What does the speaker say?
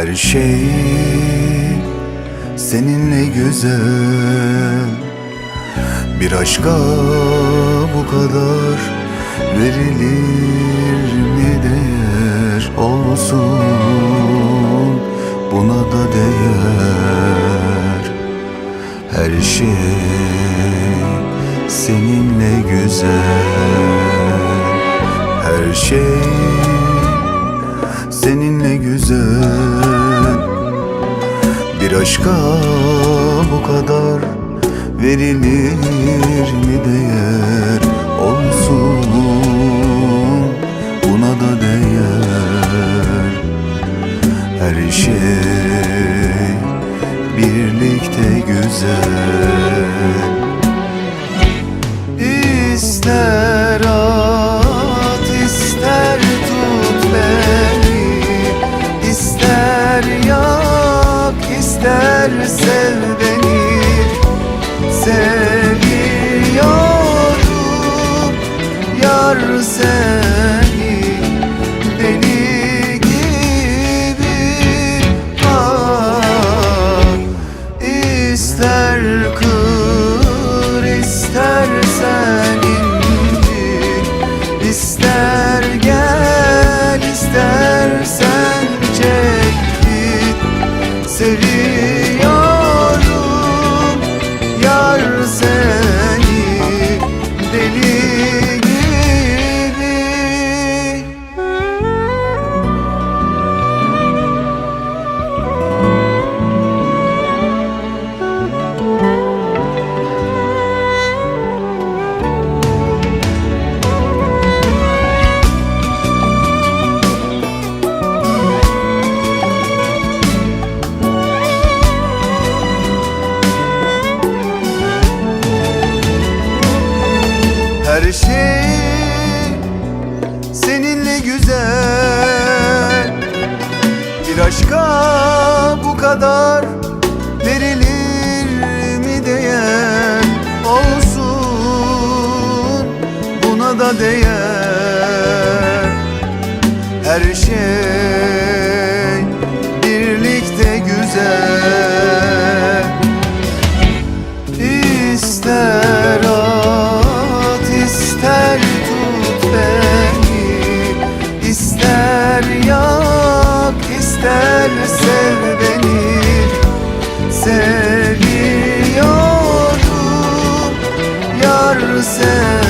Her şey seninle güzel. Bir aşka bu kadar verilir mi değer? Olsun buna da değer. Her şey seninle güzel. Her şey seninle güzel. Bir aşka bu kadar verilir mi değer? Olsun buna da değer. Her şey birlikte güzel. İster at, ister tut beni, ister yak, ister sev beni. Seviyorum yar seni, deli gibi. İster kır, istersen indir, ister gel, istersen çek git. Seviyorum yar seni, deli gibi. Her şey seninle güzel. Bir aşka bu kadar verilir mi değer? Olsun buna da değer. Her şey birlikte güzel. İster at, ister tut beni, ister yak, ister sev beni. Seviyorum yar seni.